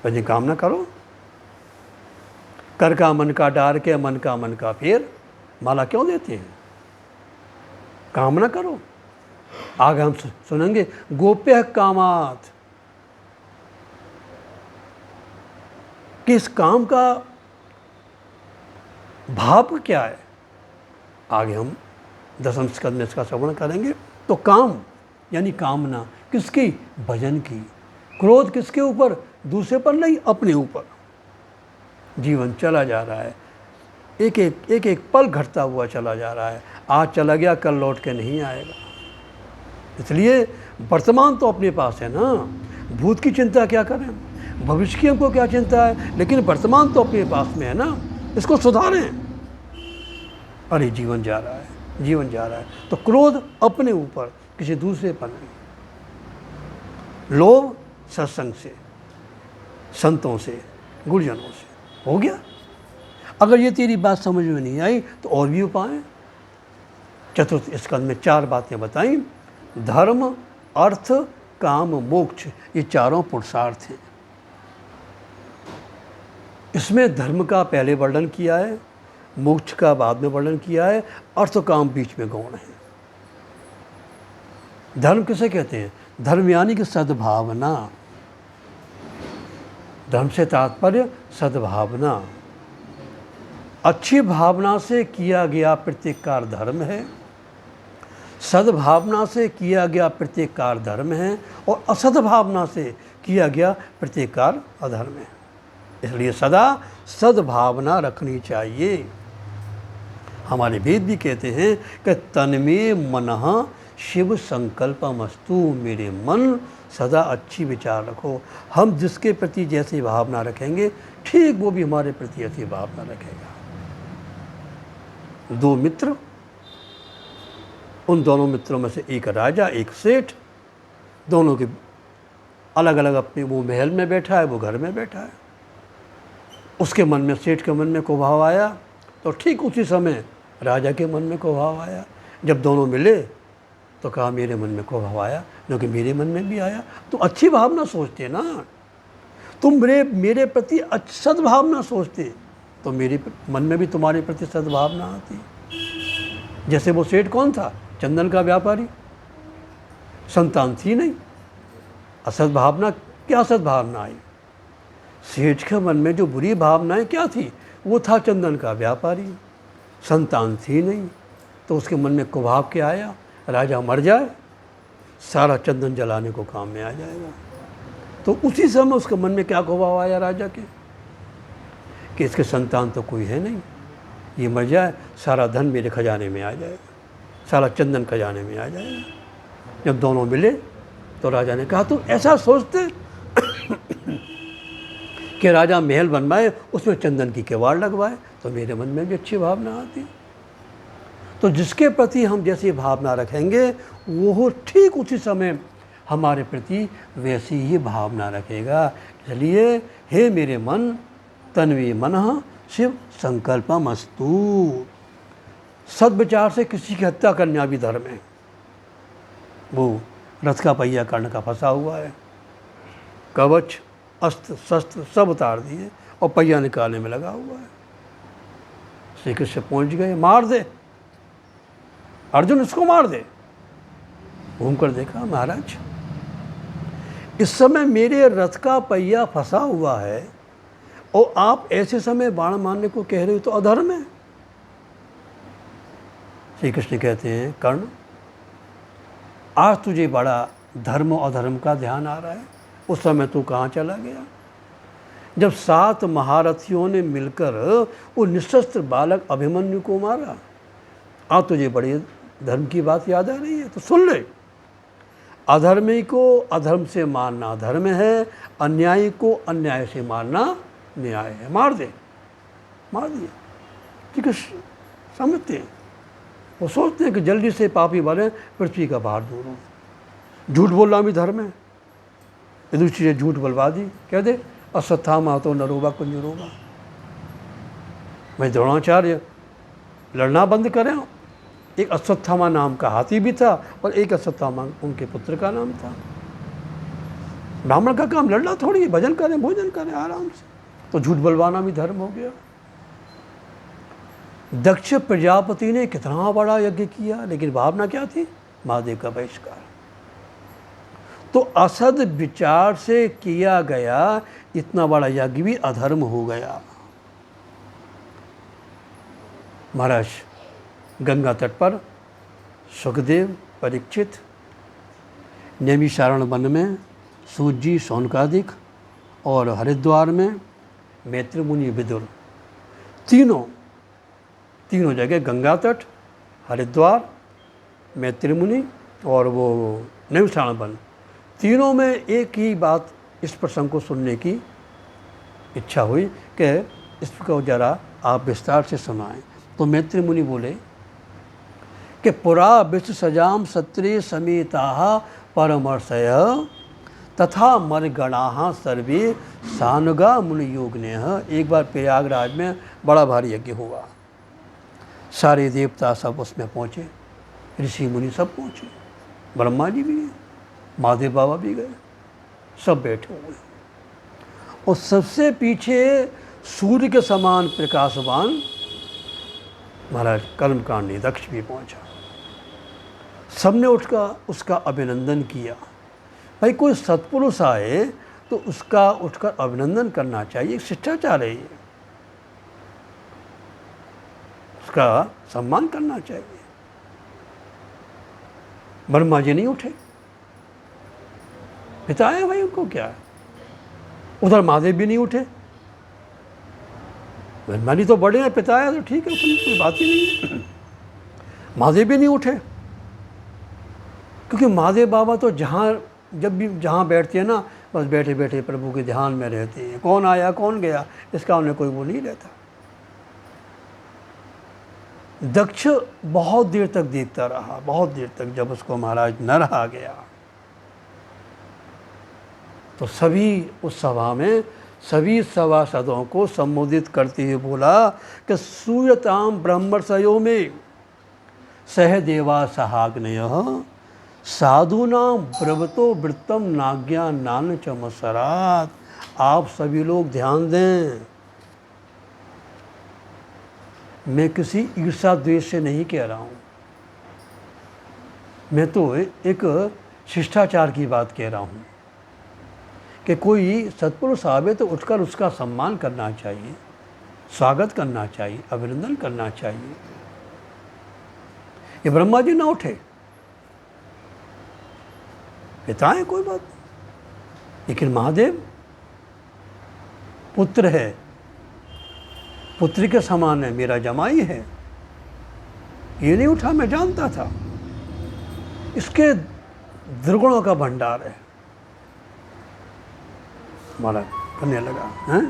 भजन कामना करो, कर का मन का डार के मन का फेर, माला क्यों देते हैं? कामना करो। आगे हम सुनेंगे गोप्य कामात, कि इस काम का भाव क्या है। आगे हम 10वें स्कंद में इसका श्रवण करेंगे। तो काम यानी कामना, किसकी? भजन की। क्रोध किसके ऊपर? दूसरे पर नहीं, अपने ऊपर। जीवन चला जा रहा है, एक पल घटता हुआ चला जा रहा है। आज चला गया, कल लौट के नहीं आएगा। इसलिए वर्तमान तो अपने पास है ना, भूत की चिंता क्या करें, भविष्य की हमको क्या चिंता है, लेकिन वर्तमान तो अपने पास में है ना, इसको सुधारें। अरे जीवन जा रहा है। तो क्रोध अपने ऊपर, किसी दूसरे पर नहीं। लोभ सत्संग से, संतों से, गुरुजनों से। हो गया। अगर ये तेरी बात समझ में नहीं आई तो और भी उपाय हैं। चतुर्थ स्कंद में 4 बातें बताई। धर्म, अर्थ, काम, मोक्ष, ये चारों पुरुषार्थ हैं। इसमें धर्म का पहले वर्णन किया है, मोक्ष का बाद में वर्णन किया है, अर्थ काम बीच में गौण है। धर्म किसे कहते हैं? धर्म यानी कि सद्भावना। धर्म से तात्पर्य सद्भावना। अच्छी भावना से किया गया प्रत्येक कार्य धर्म है, सद्भावना से किया गया प्रत्येक कार्य धर्म है, और असद्भावना से किया गया प्रत्येक कार्य अधर्म है। इसलिए सदा सद्भावना रखनी चाहिए। हमारे वेद भी कहते हैं कि तन्मे मनः शिव संकल्पमस्तु, मेरे मन सदा अच्छी विचार रखो। हम जिसके प्रति जैसी भावना रखेंगे, ठीक वो भी हमारे प्रति ऐसी भावना रखेगा। 2 मित्र, उन दोनों मित्रों में से एक राजा, एक सेठ, दोनों के अलग अलग अपने, वो महल में बैठा है, वो घर में बैठा है। उसके मन में, सेठ के मन में कुभाव आया, तो ठीक उसी समय राजा के मन में कुभाव आया। जब दोनों मिले तो कहा मेरे मन में कुभाव आया, क्योंकि मेरे मन में भी आया। तो अच्छी भावना सोचते ना, तुम मेरे प्रति सद्भावना सोचते तो मेरे मन में भी तुम्हारे प्रति सद्भावना आती। जैसे वो सेठ कौन था? चंदन का व्यापारी, संतान थी नहीं, असद्भावना, क्या सद्भावना आई? सेठ के मन में जो बुरी भावनाएं क्या थी? वो था चंदन का व्यापारी, संतान थी नहीं, तो उसके मन में कुभाव क्या आया? राजा मर जाए, सारा चंदन जलाने को काम में आ जाएगा। तो उसी समय उसके मन में क्या कुभाव आया राजा के, कि इसके संतान तो कोई है नहीं, ये मर जाए, सारा धन मेरे खजाने में आ जाएगा, सारा चंदन खजाने में आ जाएगा। जब दोनों मिले तो राजा ने कहा तुम ऐसा सोचते कि राजा महल बनवाए, उसमें चंदन की किवाड़ लगवाए, तो मेरे मन में भी अच्छी भावना आती। तो जिसके प्रति हम जैसी भावना रखेंगे, वो ठीक उसी समय हमारे प्रति वैसी ही भावना रखेगा। इसलिए हे मेरे मन, तन्वी मनः शिव संकल्पमस्तु। सद्विचार से किसी की हत्या करना भी धर्म है। वो रथ का पहिया कर्ण का फंसा हुआ है, कवच अस्त्र शस्त्र सब उतार दिए और पहिया निकालने में लगा हुआ है। श्री कृष्ण पहुंच गए, मार दे अर्जुन, इसको मार दे। घूमकर देखा, महाराज इस समय मेरे रथ का पहिया फंसा हुआ है और आप ऐसे समय बाण मारने को कह रहे हो, तो अधर्म है। श्री कृष्ण कहते हैं, कर्ण आज तुझे बड़ा धर्म और अधर्म का ध्यान आ रहा है, उस समय तू कहाँ चला गया जब 7 महारथियों ने मिलकर वो निशस्त्र बालक अभिमन्यु को मारा। आज तुझे बड़ी धर्म की बात याद आ रही है, तो सुन ले। अधर्मी को अधर्म से मारना धर्म है, अन्यायी को अन्याय से मारना न्याय है। मार दे, मार दिया। ठीक है, समझते हैं, वो सोचते हैं कि जल्दी से पापी बने, पृथ्वी का भार दूर हो। झूठ बोलना भी धर्म है, दूसरी से झूठ बोलवा दी, कह दे अश्वत्थामा तो नरोबा कुंजरोबा। मैं द्रोणाचार्य लड़ना बंद करें। एक अश्वत्थामा नाम का हाथी भी था और एक अश्वत्थामा उनके पुत्र का नाम था। ब्राह्मण का काम लड़ना थोड़ी है, भजन करें भोजन करें आराम से। तो झूठ बोलवाना भी धर्म हो गया। दक्ष प्रजापति ने कितना बड़ा यज्ञ किया, लेकिन भावना क्या थी? महादेव का बहिष्कार। तो असद विचार से किया गया इतना बड़ा यज्ञ भी अधर्म हो गया। महाराज गंगा तट पर सुखदेव, परीक्षित, नैमिषारण्य वन में सूत जी, शौनकादिक और हरिद्वार में मैत्री मुनि, विदुर, तीनों जगह गंगा तट, हरिद्वार, मैत्री मुनि और वो नैमिषारण्य वन, तीनों में एक ही बात, इस प्रसंग को सुनने की इच्छा हुई कि इसको जरा आप विस्तार से सुनाएं। तो मैत्री मुनि बोले कि पुरा विश्व सजाम सत्रे समेताः परमर्षय तथा मरगणाः सर्वे सानुगा मुनि योगिनः। एक बार प्रयागराज में बड़ा भारी यज्ञ हुआ, सारे देवता सब उसमें पहुँचे, ऋषि मुनि सब पहुँचे, ब्रह्मा जी भी गए, महादेव बाबा भी गए, सब बैठे हुए। और सबसे पीछे सूर्य के समान प्रकाशवान महाराज कर्मकांडी दक्ष भी पहुंचा। सबने उठकर उसका अभिनंदन किया। भाई कोई सत्पुरुष आए तो उसका उठकर अभिनंदन करना चाहिए, शिष्टाचार है ये, उसका सम्मान करना चाहिए। ब्रह्मा जी नहीं उठे, पिता है भाई, उनको क्या है। उधर महादेव भी नहीं उठे, ब्रह्मा जी तो बड़े हैं, पिता है तो ठीक है, कोई बात ही नहीं है। महादेव भी नहीं उठे, क्योंकि महादेव बाबा तो जहाँ बैठते हैं ना, बस बैठे बैठे प्रभु के ध्यान में रहते हैं। कौन आया कौन गया इसका उन्हें कोई वो नहीं रहता। दक्ष बहुत देर तक देखता रहा, बहुत देर तक। जब उसको महाराज न रहा गया तो सभी उस सभा में सभी सभासदों को संबोधित करते हुए बोला कि सूयताम ब्रह्मर्षयो में सहदेवा सहाग्नयः साधूनां ब्रवतो वृत्तम नाज्ञा नान चमत्सरात्। आप सभी लोग ध्यान दें, मैं किसी ईर्षा द्वेष से नहीं कह रहा हूँ, मैं तो एक शिष्टाचार की बात कह रहा हूँ कि कोई सत्पुरुष आवे तो उठकर उसका सम्मान करना चाहिए, स्वागत करना चाहिए, अभिनंदन करना चाहिए। ये ब्रह्मा जी ना उठे, पिता है कोई बात नहीं, लेकिन महादेव पुत्र है, पुत्र के समान है, मेरा जमाई है, ये नहीं उठा। मैं जानता था इसके दुर्गुणों का भंडार है। हमारा करने लगा हैं,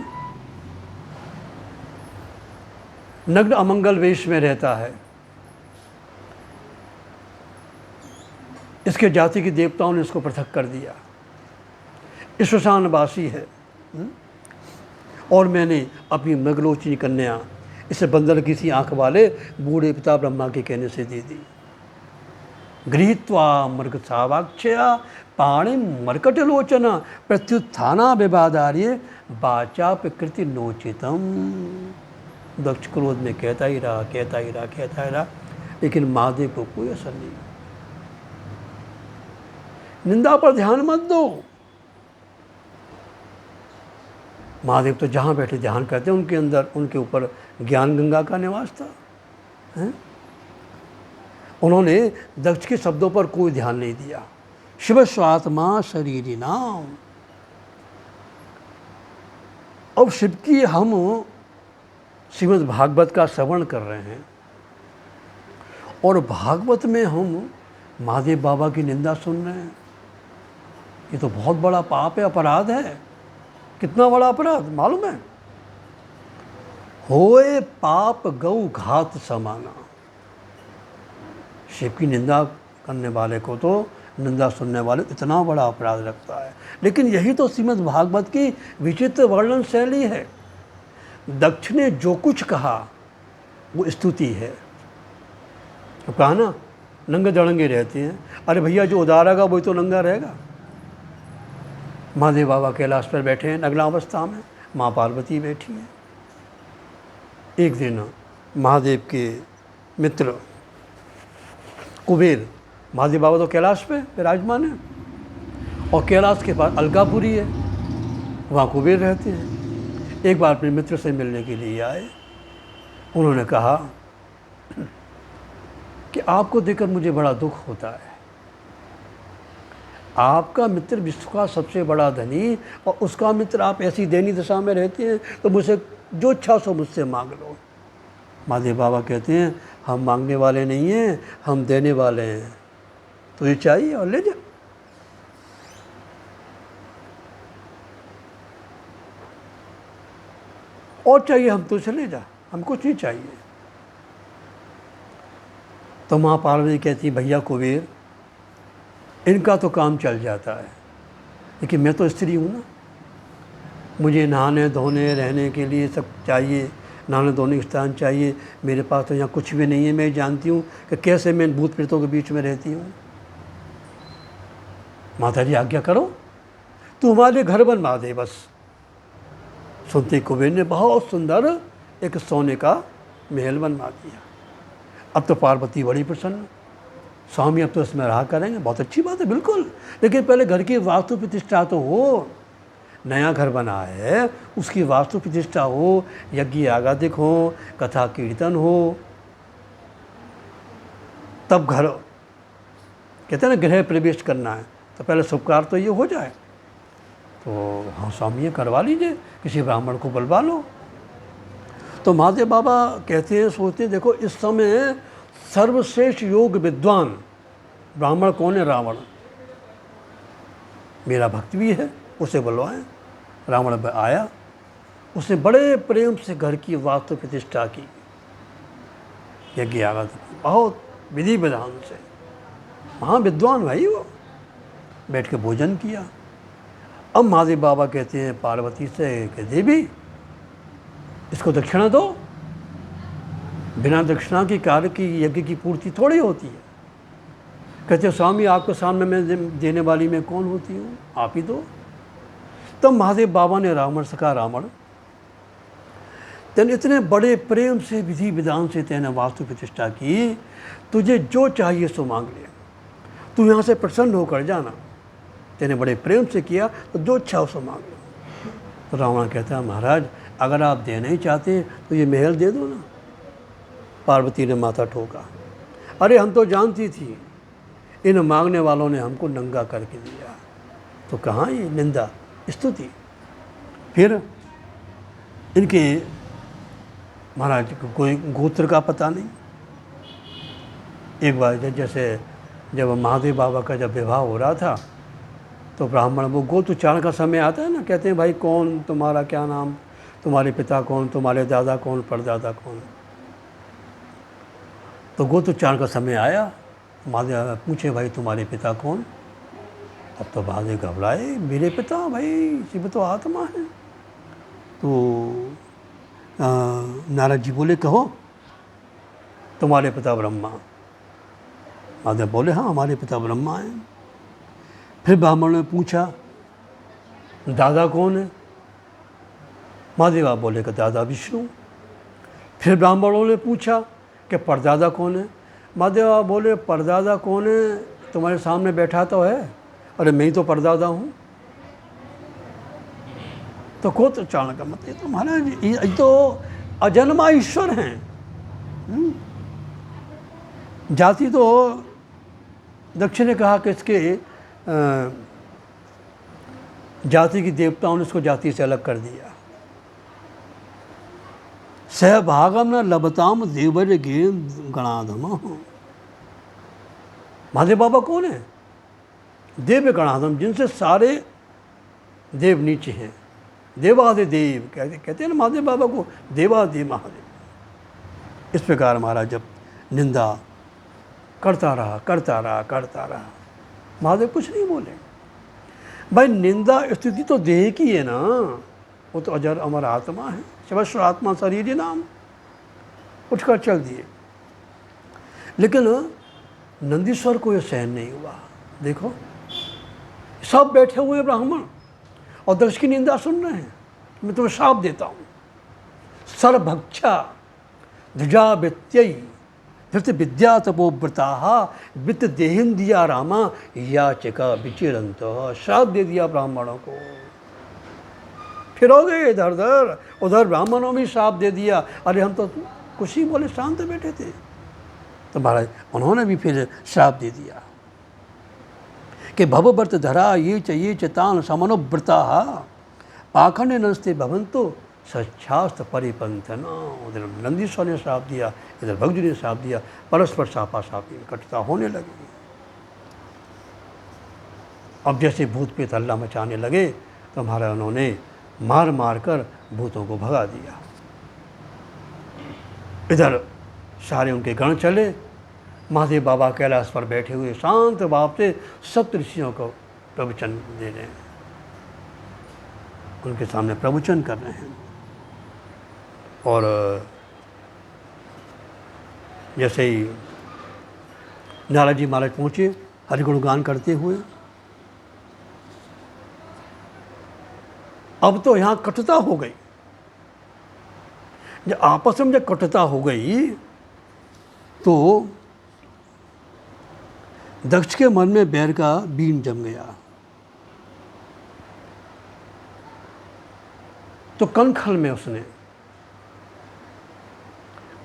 नग्न अमंगल वेश में रहता है, इसके जाति के देवताओं ने इसको पृथक कर दिया, ईश्वशानवासी है और मैंने अपनी मृगलोचनी कन्या इसे बंदर की सी आँख वाले बूढ़े पिता ब्रह्मा के कहने से दे दी। गृहीत्वा मृगसावाक्षया पाणि मर्कटलोचना प्रत्युत्थाना विवादार्य वाचा प्रकृति नोचितम। दक्ष क्रोध में कहता ही रहा, लेकिन महादेव को कोई असर नहीं। निंदा पर ध्यान मत दो। महादेव तो जहाँ बैठे ध्यान करते उनके अंदर, उनके ऊपर ज्ञान गंगा का निवास था, है? उन्होंने दक्ष के शब्दों पर कोई ध्यान नहीं दिया। शिव स्वात्मा शरीरी नाम। अब शिव की हम श्रीमद् भागवत का श्रवण कर रहे हैं और भागवत में हम महादेव बाबा की निंदा सुन रहे हैं। ये तो बहुत बड़ा पाप है, अपराध है। कितना बड़ा अपराध मालूम है? होए पाप गौ घात समाना। शिव की निंदा करने वाले को तो निंदा सुनने वाले इतना बड़ा अपराध लगता है। लेकिन यही तो श्रीमद् भागवत की विचित्र वर्णन शैली है। दक्ष ने जो कुछ कहा वो स्तुति है। तो कहा ना, नंगे दड़ंगे रहते हैं। अरे भैया, जो उदारेगा वही तो नंगा रहेगा। महादेव बाबा कैलाश पर बैठे हैं नग्नावस्था में, माँ पार्वती बैठी हैं। एक दिन महादेव के मित्र कुबेर, महादेव बाबा तो कैलाश पे विराजमान है और कैलाश के पास अलकापुरी है, वहाँ कुबेर रहते हैं। एक बार अपने मित्र से मिलने के लिए आए। उन्होंने कहा कि आपको देखकर मुझे बड़ा दुख होता है। आपका मित्र विश्व का सबसे बड़ा धनी और उसका मित्र आप ऐसी दैनी दशा में रहते हैं, तो मुझसे जो इच्छा सो मुझसे मांग लो। महादेव बाबा कहते हैं, हम मांगने वाले नहीं हैं, हम देने वाले हैं। तुझे चाहिए और ले जा। और चाहिए हम तुझसे ले जा, हम कुछ नहीं चाहिए। तो माँ पार्वती कहती, भैया कुबेर, इनका तो काम चल जाता है, लेकिन मैं तो स्त्री हूँ ना, मुझे नहाने धोने रहने के लिए सब चाहिए, नहाने धोने का स्थान चाहिए। मेरे पास तो यहाँ कुछ भी नहीं है। मैं जानती हूँ कि कैसे मैं भूत प्रेतों के बीच में रहती हूँ। माता जी आज्ञा करो, तू हमारे घर बनवा दे बस। सुनते कुबेर ने बहुत सुंदर एक सोने का महल बनवा दिया। अब तो पार्वती बड़ी प्रसन्न, स्वामी अब तो इसमें रहा करेंगे। बहुत अच्छी बात है, बिल्कुल, लेकिन पहले घर की वास्तु प्रतिष्ठा तो हो। नया घर बना है, उसकी वास्तु प्रतिष्ठा हो, यज्ञ यागादिक हो, कथा कीर्तन हो, तब घर, कहते हैं ना, गृह प्रवेश करना है तो पहले शुभ कार्य तो ये हो जाए। तो हाँ स्वामी, ये करवा लीजिए, किसी ब्राह्मण को बुलवा लो। तो महादेव बाबा कहते हैं, सोचते हैं, देखो इस समय सर्वश्रेष्ठ योग विद्वान ब्राह्मण कौन है? रावण। मेरा भक्त भी है, उसे बुलवाएं। रावण आया, उसने बड़े प्रेम से घर की वास्तु प्रतिष्ठा की, यज्ञ यागादि की, बहुत विधि विधान से। हाँ विद्वान भाई, वो बैठ के भोजन किया। अब महादेव बाबा कहते हैं पार्वती से कि देवी, इसको दक्षिणा दो। बिना दक्षिणा की कार्य की, यज्ञ की पूर्ति थोड़ी होती है। कहते स्वामी, आपके सामने मैं देने वाली मैं कौन होती हूँ, आप ही दो। तब महादेव बाबा ने रावण से कहा, रावण, तेने इतने बड़े प्रेम से विधि विधान से तेने वास्तु प्रतिष्ठा की, तुझे जो चाहिए सो मांग ले, तू यहाँ से प्रसन्न होकर जाना। तेने बड़े प्रेम से किया तो जो इच्छा सो मांग लो। तो रावण कहता है, महाराज अगर आप देना ही चाहते तो ये महल दे दो ना। पार्वती ने माथा ठोका, अरे हम तो जानती थी इन मांगने वालों ने हमको नंगा करके दिया। तो कहाँ ये निंदा स्तुति। फिर इनके महाराज को कोई गोत्र का पता नहीं। एक बार जैसे जब महादेव बाबा का जब विवाह हो रहा था तो ब्राह्मण, वो गोत्र उच्चारण का समय आता है ना, कहते हैं भाई कौन, तुम्हारा क्या नाम, तुम्हारे पिता कौन, तुम्हारे दादा कौन, परदादा कौन। तो गोत्र उच्चारण का समय आया, महादेव पूछे भाई तुम्हारे पिता कौन। अब तो महादेव घबराए, मेरे पिता भाई, शिव तो आत्मा है। तो नारद जी बोले कहो तुम्हारे पिता ब्रह्मा। महादेव बोले हाँ हमारे पिता ब्रह्मा हैं। फिर ब्राह्मणों ने पूछा दादा कौन है? महादेव आप बोले कि दादा विष्णु। फिर ब्राह्मणों ने पूछा कि परदादा कौन है? महादेव आप बोले परदादा कौन है? तुम्हारे सामने बैठा तो है। अरे मैं ही तो परदादा हूँ। तो गोत्र चारण का मतलब तो महाराज ये तो अजन्मा ईश्वर हैं। जाति तो दक्ष ने कहा कि इसके जाति की देवताओं ने इसको जाति से अलग कर दिया। सहभागम न लभताम देवर्य गे गणाधम। महादेव बाबा कौन है? देव गणाधम, जिनसे सारे देव नीचे हैं। देवादिदेव कहते हैं ना महादेव बाबा को, देवादेव महादेव। इस प्रकार महाराज जब निंदा करता रहा महादेव कुछ नहीं बोले। भाई निंदा स्थिति तो देह की है ना, वो तो अजर अमर आत्मा है। सर्वस्व आत्मा शरीर नाम, उठकर चल दिए। लेकिन नंदीश्वर को यह सहन नहीं हुआ। देखो सब बैठे हुए ब्राह्मण और दक्ष की निंदा सुन रहे हैं। मैं तुम्हें श्राप देता हूँ। सर्वभक्षा ध्वजा व्यत्ययी धृत विद्या तपोव्रता वित्त देहिंदिया रामा याचिका विचिरंत। श्राप दे दिया ब्राह्मणों को। फिर हो गए इधर उधर, उधर ब्राह्मणों भी श्राप दे दिया। अरे हम तो कुछ ही बोले, शांत बैठे थे। तो महाराज उन्होंने भी फिर श्राप दे दिया कि भवव्रत धरा ये चतान समनुव्रता पाखंड नस्ते भवंतो सच्छास्त परिपंथन। उधर नंदीश्वर ने श्राप दिया, इधर भगजू ने श्राप दिया। परस्पर सापासापी कटता होने लगी। अब जैसे भूत प्रेत हल्ला मचाने लगे तो हमारा उन्होंने मार मार कर भूतों को भगा दिया। इधर सारे उनके गण चले। महादेव बाबा कैलाश पर बैठे हुए शांत भाव से सप्त ऋषियों को प्रवचन दे रहे हैं। उनके सामने प्रवचन कर रहे हैं। और जैसे ही नारद जी महाराज पहुँचे हरिगुणगान करते हुए, अब तो यहाँ कटुता हो गई। जब आपस में जब कटुता हो गई तो दक्ष के मन में बैर का बीन जम गया। तो कनखल में उसने,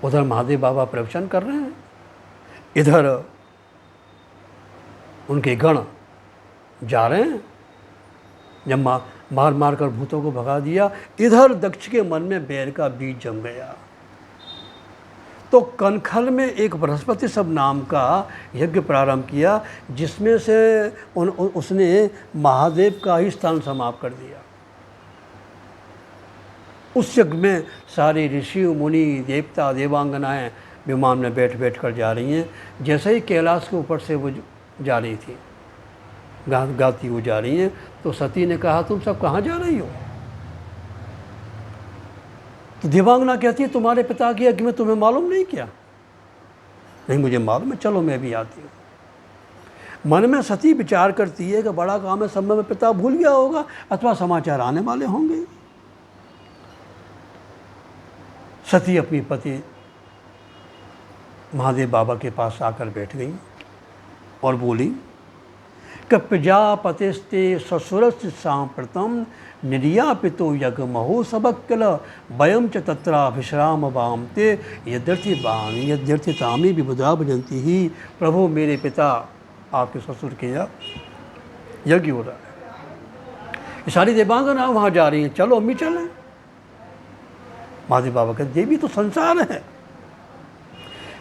उधर महादेव बाबा प्रवचन कर रहे हैं, इधर उनके गण जा रहे हैं। जब मार मार कर भूतों को भगा दिया, इधर दक्ष के मन में बैर का बीज जम गया। तो कनखल में एक बृहस्पति सब नाम का यज्ञ प्रारंभ किया, जिसमें से उसने महादेव का ही स्थान समाप्त कर दिया। उस यज्ञ में सारे ऋषि मुनि देवता देवांगनाएं विमान में बैठ बैठ कर जा रही हैं। जैसे ही कैलाश के ऊपर से वो जा रही थी, गाती वो जा रही हैं, तो सती ने कहा तुम सब कहाँ जा रही हो? तो देवांगना कहती है तुम्हारे पिता की यज्ञ में तुम्हें मालूम नहीं क्या? नहीं मुझे मालूम है, चलो मैं भी आती हूँ। मन में सती विचार करती है कि बड़ा काम है, समय में पिता भूल गया होगा अथवा समाचार आने वाले होंगे। सती अपनी पति महादेव बाबा के पास आकर बैठ गई और बोली कि प्रजापतिस्ते ससुरस्य सांप्रतम निर्यापितो यज्ञ महो सबक्कल वयम च तत्राभिश्राम वाम ते यद्यर्थि तामी विबुधा भजंती ही। प्रभु मेरे पिता आपके ससुर के यज्ञ हो रहा है, ये सारी देवांगना वहाँ जा रही हैं, चलो अम्मी चलें। महादेव बाबा कहते देवी तो संसार है,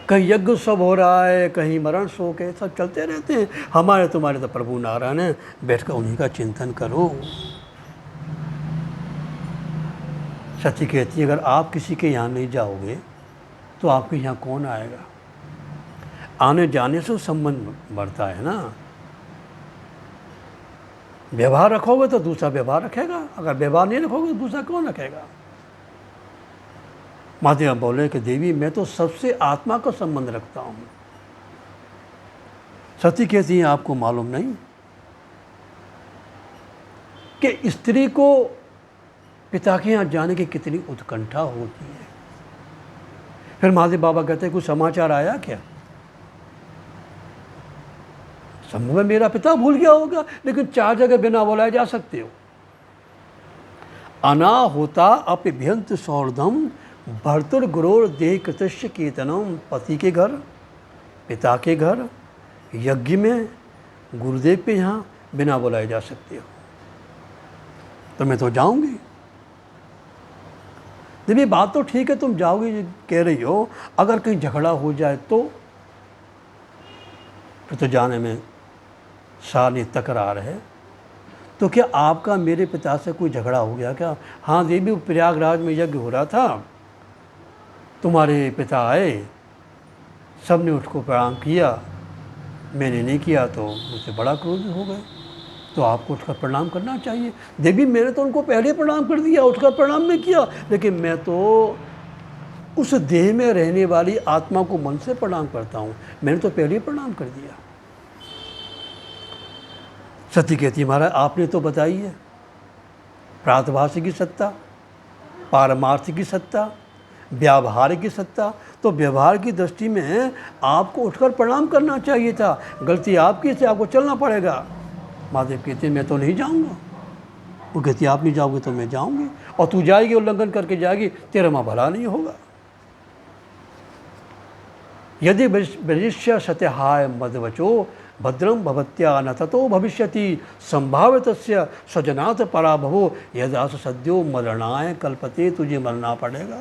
कहीं यज्ञ सब हो रहा है, कहीं मरण शोक है, सब चलते रहते हैं। हमारे तुम्हारे तो प्रभु नारायण है, बैठकर उन्हीं का चिंतन करो। सती कहती है अगर आप किसी के यहाँ नहीं जाओगे तो आपके यहाँ कौन आएगा? आने जाने से संबंध बढ़ता है ना। व्यवहार रखोगे तो दूसरा व्यवहार रखेगा, अगर व्यवहार नहीं रखोगे तो दूसरा कौन रखेगा? महादेव बोले कि देवी मैं तो सबसे आत्मा का संबंध रखता हूँ। सती कहती हैं आपको मालूम नहीं कि स्त्री को पिता के यहाँ जाने की कितनी उत्कंठा होती है। फिर महादेव बाबा कहते हैं कुछ समाचार आया क्या? संभव है मेरा पिता भूल गया होगा, लेकिन 4 जगह बिना बुलाए जा सकते हो। अनाहुता अपिभ्यंत सौर्धम भर्तुर्गुरोर देह कृतस्य कीर्तनम। पति के घर, पिता के घर, यज्ञ में, गुरुदेव के यहाँ बिना बुलाए जा सकते हो। तो मैं तो जाऊंगी। देवी बात तो ठीक है, तुम जाओगी कह रही हो, अगर कहीं झगड़ा हो जाए तो फिर तो जाने में सारी तकरार है। तो क्या आपका मेरे पिता से कोई झगड़ा हो गया क्या? हाँ देवी, प्रयागराज में यज्ञ हो रहा था, तुम्हारे पिता आए, सबने उसको प्रणाम किया, मैंने नहीं किया तो मुझसे बड़ा क्रोध हो गए, तो आपको उसका प्रणाम करना चाहिए। देवी मैंने तो उनको पहले प्रणाम कर दिया, उसका प्रणाम नहीं किया, लेकिन मैं तो उस देह में रहने वाली आत्मा को मन से प्रणाम करता हूँ, मैंने तो पहले ही प्रणाम कर दिया। सती कहती महाराज आपने तो बताई है प्रातभाषी की सत्ता, पारमार्थ की सत्ता, व्यवहार की सत्ता, तो व्यवहार की दृष्टि में आपको उठकर प्रणाम करना चाहिए था। गलती आपकी से, आपको चलना पड़ेगा। महादेव कहते मैं तो नहीं जाऊंगा। वो कहती आप नहीं जाओगे तो मैं जाऊंगी, और तू जाएगी उल्लंघन करके जाएगी, तेरा माँ भला नहीं होगा। यदि ब्रजिष्य सत्यहाय मदवचो भद्रम भवत्या न ततो भविष्यति संभाव्यतस्य स्वजनाथ पराभवो यदास सद्यो मरणाय कल्पते। तुझे मरना पड़ेगा।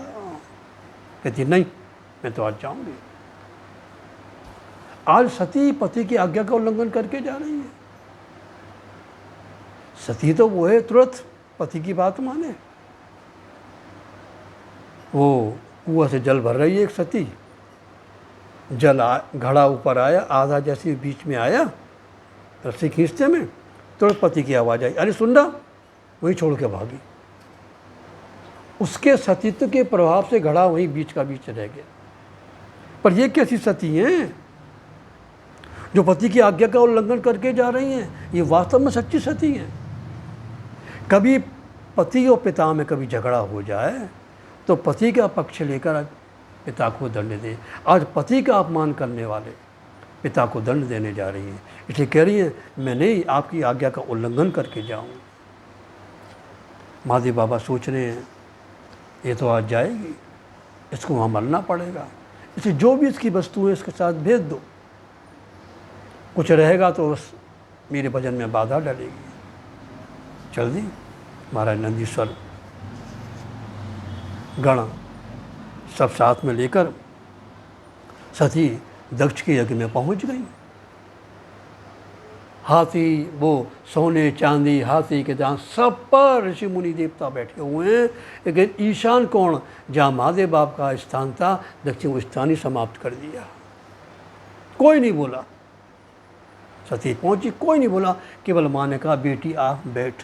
कहती नहीं, मैं तो आज जाऊंगी। आज सती पति की आज्ञा का उल्लंघन करके जा रही है। सती तो वो है तुरंत पति की बात माने। वो कुआं से जल भर रही है एक सती, जल घड़ा ऊपर आया, आधा जैसे बीच में आया, रस्सी खींचते में तुरंत पति की आवाज़ आई, अरे सुन रहा, वहीं छोड़ के भागी। उसके सतीत्व के प्रभाव से घड़ा वहीं बीच का बीच रह गया। पर ये कैसी सती हैं जो पति की आज्ञा का उल्लंघन करके जा रही हैं? ये वास्तव में सच्ची सती हैं। कभी पति और पिता में कभी झगड़ा हो जाए तो पति का पक्ष लेकर पिता को दंड दे। आज पति का अपमान करने वाले पिता को दंड देने जा रही हैं, इसलिए कह रही हैं मैं नहीं आपकी आज्ञा का उल्लंघन करके जाऊँ। महादेव बाबा सोच रहे हैं ये तो आज जाएगी, इसको वहाँ मरना पड़ेगा, इसे जो भी इसकी वस्तु है इसके साथ भेज दो, कुछ रहेगा तो उस मेरे भजन में बाधा डालेगी। चल दी। महाराज नंदीश्वर गण सब साथ में लेकर सती दक्ष के यज्ञ में पहुंच गई। हाथी, वो सोने चांदी हाथी के दांत सब पर ऋषि मुनि देवता बैठे हुए हैं, लेकिन ईशान कोण जहाँ महादेव बाप का स्थान था, दक्षिण स्थान ही समाप्त कर दिया। कोई नहीं बोला। सती पहुंची, कोई नहीं बोला, केवल माँ ने कहा बेटी आ बैठ।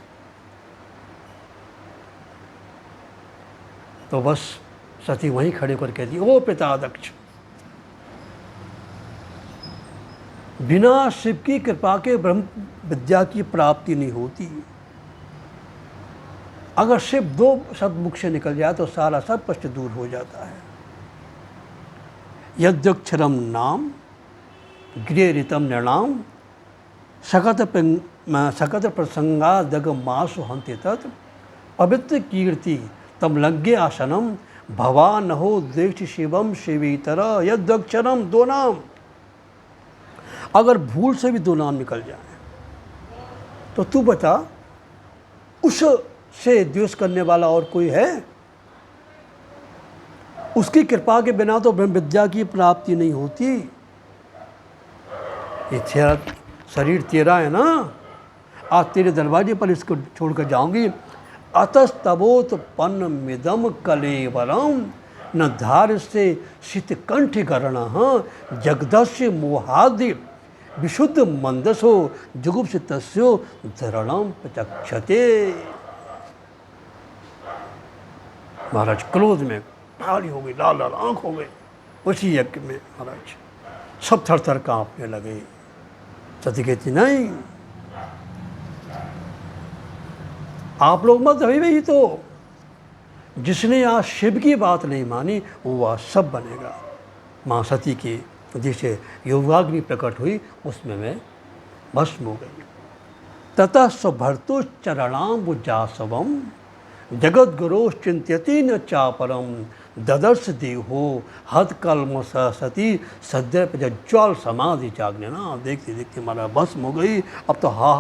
तो बस सती वहीं खड़े होकर कहती ओ पिता दक्ष, बिना शिव की कृपा के ब्रह्म विद्या की प्राप्ति नहीं होती। अगर शिव 2 शब्द मुख से निकल जाए तो सारा सब कष्ट दूर हो जाता है। यद्यक्षरम नाम गृहरितम नृणाम सकत प्रसंगा दग मासु हंते तत् पवित्र कीर्ति तम लज्ञे आसनम भवान हो दीक्ष शिवम शिवीतर। यद्यक्षरम 2 नाम, अगर भूल से भी 2 नाम निकल जाए तो तू बता उससे द्वेष करने वाला और कोई है? उसकी कृपा के बिना तो ब्रह्म विद्या की प्राप्ति नहीं होती। ये शरीर तेरा है ना, आज तेरे दरवाजे पर इसको छोड़कर जाऊंगी। अतस्तवोत्पन्न मिदम कलेवरम न धार से शीतकंठ गरण जगदस्य मोहादि विशुद्ध मंदसो जुगुप्सितस्यो धरणम प्रचक्षते। महाराज क्रोध में काली हो गई, लाल लाल आँख हो गई उसी यज्ञ में महाराज। सब थर थर काँपने लगे। सती कहती नहीं, आप लोग मत अभी भाई, तो जिसने आज शिव की बात नहीं मानी वो आज सब बनेगा। माँ सती की जैसे योगाग्नि प्रकट हुई उसमें मैं भस्म हो गई। ततः स्वभर्तुश्चरणाम्बुजासवम जगद्गुरोश्चिंत्यति न चापरम ददर्श देहो हतकल्म सती सद्य प्रज्वल समाधि जागने। ना देखते देखते हमारा भस्म हो गई। अब तो हा